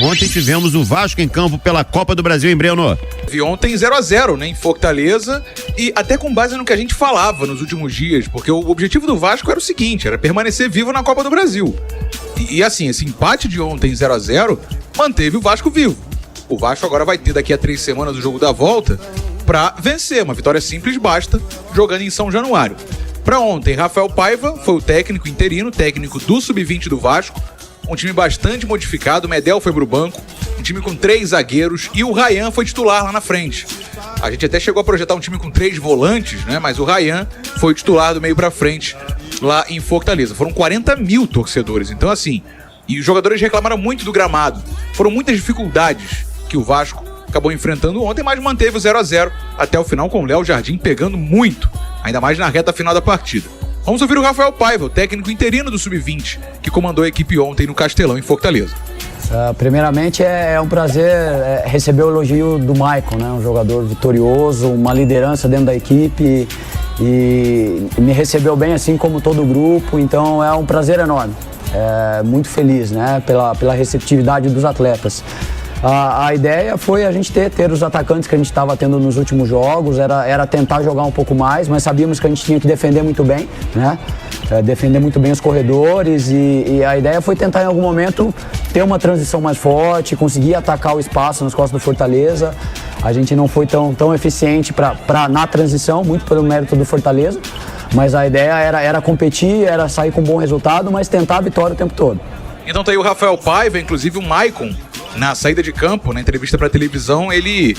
Ontem tivemos o Vasco em campo pela Copa do Brasil, em Breno. Vi ontem 0-0, né, em Fortaleza, e até com base no que a gente falava nos últimos dias, porque o objetivo do Vasco era o seguinte, era permanecer vivo na Copa do Brasil. E assim, esse empate de ontem 0-0 manteve o Vasco vivo. O Vasco agora vai ter daqui a 3 semanas o jogo da volta pra vencer. Uma vitória simples basta, jogando em São Januário. Pra ontem, Rafael Paiva foi o técnico interino, técnico do Sub-20 do Vasco. Um time bastante modificado, o Medel foi pro banco, um time com 3 zagueiros e o Ryan foi titular lá na frente. A gente até chegou a projetar um time com 3 volantes, né? Mas o Ryan foi titular do meio pra frente lá em Fortaleza. Foram 40 mil torcedores, então assim, e os jogadores reclamaram muito do gramado. Foram muitas dificuldades que o Vasco acabou enfrentando ontem, mas manteve o 0-0 até o final, com o Léo Jardim pegando muito, ainda mais na reta final da partida. Vamos ouvir o Rafael Paiva, o técnico interino do Sub-20, que comandou a equipe ontem no Castelão, em Fortaleza. Primeiramente, é um prazer receber o elogio do Maicon, né? Um jogador vitorioso, uma liderança dentro da equipe e me recebeu bem, assim como todo o grupo, então é um prazer enorme. Muito feliz, né? Pela receptividade dos atletas. A ideia foi a gente ter os atacantes que a gente estava tendo nos últimos jogos, era tentar jogar um pouco mais, mas sabíamos que a gente tinha que defender muito bem, né? Defender muito bem os corredores e a ideia foi tentar em algum momento ter uma transição mais forte, conseguir atacar o espaço nas costas do Fortaleza. A gente não foi tão eficiente na transição, muito pelo mérito do Fortaleza, mas a ideia era competir, era sair com um bom resultado, mas tentar a vitória o tempo todo. Então tá aí o Rafael Paiva, inclusive o Maicon, na saída de campo, na entrevista pra televisão, ele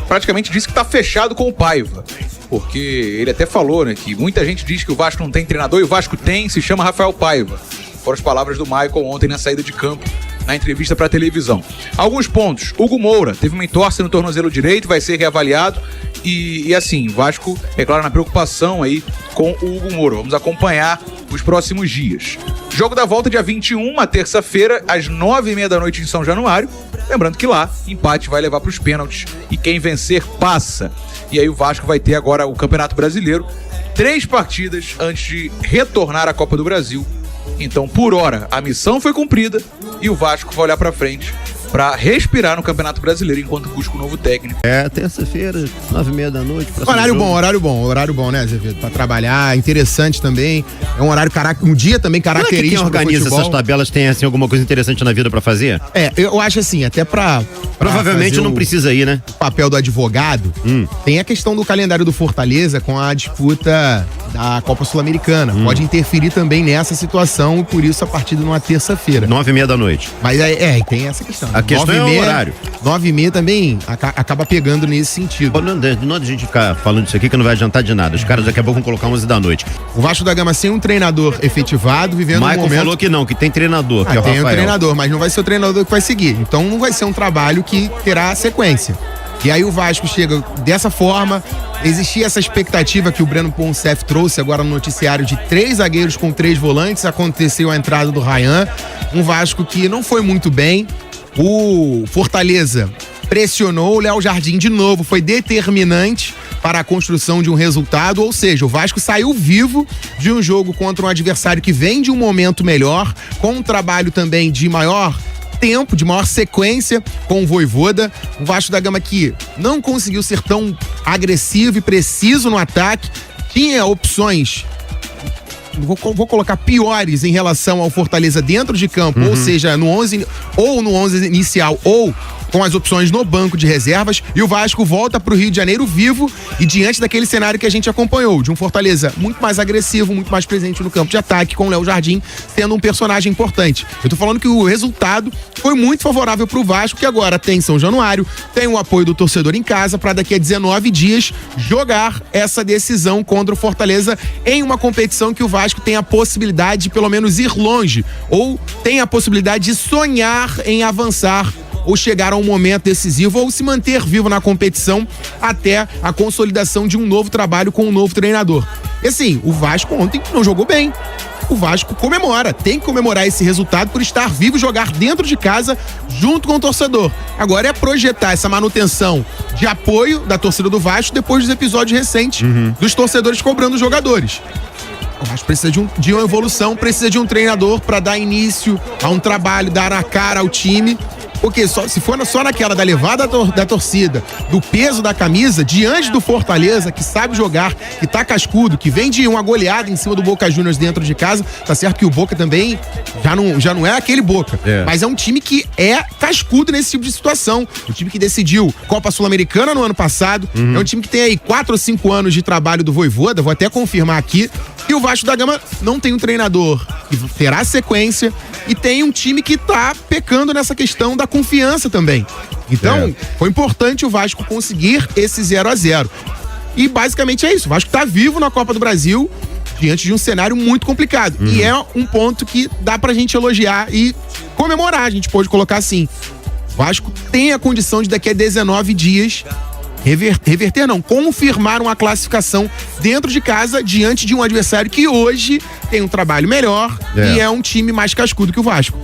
praticamente disse que tá fechado com o Paiva. Porque ele até falou, né, que muita gente diz que o Vasco não tem treinador e o Vasco tem, se chama Rafael Paiva. Foram as palavras do Maicon ontem na saída de campo, na entrevista pra televisão. Alguns pontos. Hugo Moura teve uma entorse no tornozelo direito, vai ser reavaliado. E assim, o Vasco é claro na preocupação aí com o Hugo Moura. Vamos acompanhar os próximos dias. Jogo da volta dia 21, uma terça-feira, às 9h30 da noite em São Januário. Lembrando que lá, empate vai levar para os pênaltis e quem vencer passa. E aí o Vasco vai ter agora o Campeonato Brasileiro. 3 partidas antes de retornar à Copa do Brasil. Então, por hora, a missão foi cumprida e o Vasco vai olhar para frente para respirar no Campeonato Brasileiro enquanto busca um novo técnico. Terça-feira, 9h30 da noite. Horário bom, né, Azevedo? Pra trabalhar, interessante também. É um horário, um dia também característico. Quem organiza essas tabelas tem, assim, alguma coisa interessante na vida pra fazer? Eu acho assim, até pra provavelmente não precisa ir, né? O papel do advogado, tem a questão do calendário do Fortaleza com a disputa da Copa Sul-Americana. Pode interferir também nessa situação e por isso a partida numa terça-feira. 9h30 da noite. Mas tem essa questão. A questão é o horário. 9h30 também acaba pegando nesse sentido. Não a gente ficar falando isso aqui que não vai adiantar de nada. Os caras daqui a pouco vão colocar 11 da noite. O Vasco da Gama sem um treinador efetivado, vivendo um momento... Maicon falou que não, que tem treinador, que é o Rafael. Tem um treinador, mas não vai ser o treinador que vai seguir. Então não vai ser um trabalho que terá sequência. E aí o Vasco chega dessa forma. Existia essa expectativa que o Breno Poncef trouxe agora no noticiário de 3 zagueiros com 3 volantes. Aconteceu a entrada do Ryan. Um Vasco que não foi muito bem. O Fortaleza pressionou, o Léo Jardim de novo foi determinante para a construção de um resultado, ou seja, o Vasco saiu vivo de um jogo contra um adversário que vem de um momento melhor, com um trabalho também de maior tempo, de maior sequência com o Vojvoda. O Vasco da Gama que não conseguiu ser tão agressivo e preciso no ataque, tinha opções, vou colocar piores em relação ao Fortaleza dentro de campo, ou seja, no 11 inicial ou com as opções no banco de reservas, e o Vasco volta pro Rio de Janeiro vivo e diante daquele cenário que a gente acompanhou, de um Fortaleza muito mais agressivo, muito mais presente no campo de ataque, com o Léo Jardim sendo um personagem importante. Eu tô falando que o resultado foi muito favorável pro Vasco, que agora tem São Januário, tem o apoio do torcedor em casa para daqui a 19 dias jogar essa decisão contra o Fortaleza em uma competição que o Vasco tem a possibilidade de pelo menos ir longe, ou tem a possibilidade de sonhar em avançar ou chegar a um momento decisivo ou se manter vivo na competição até a consolidação de um novo trabalho com um novo treinador. E assim, o Vasco ontem não jogou bem. O Vasco comemora, tem que comemorar esse resultado por estar vivo e jogar dentro de casa junto com o torcedor. Agora é projetar essa manutenção de apoio da torcida do Vasco depois dos episódios recentes dos torcedores cobrando os jogadores. O Vasco precisa de uma evolução, precisa de um treinador para dar início a um trabalho, dar a cara ao time. Porque se for só naquela da levada da torcida, do peso da camisa, diante do Fortaleza, que sabe jogar, que tá cascudo, que vem de uma goleada em cima do Boca Juniors dentro de casa, tá certo que o Boca também já não é aquele Boca, mas é um time que é cascudo nesse tipo de situação. O time que decidiu Copa Sul-Americana no ano passado, é um time que tem aí 4 ou 5 anos de trabalho do Vojvoda, vou até confirmar aqui, e o Vasco da Gama não tem um treinador que terá sequência e tem um time que tá pecando nessa questão da confiança também. Então, foi importante o Vasco conseguir esse 0-0. E basicamente é isso, o Vasco tá vivo na Copa do Brasil diante de um cenário muito complicado. E é um ponto que dá pra gente elogiar e comemorar, a gente pode colocar assim. O Vasco tem a condição de daqui a 19 dias confirmar uma classificação dentro de casa diante de um adversário que hoje tem um trabalho melhor e é um time mais cascudo que o Vasco.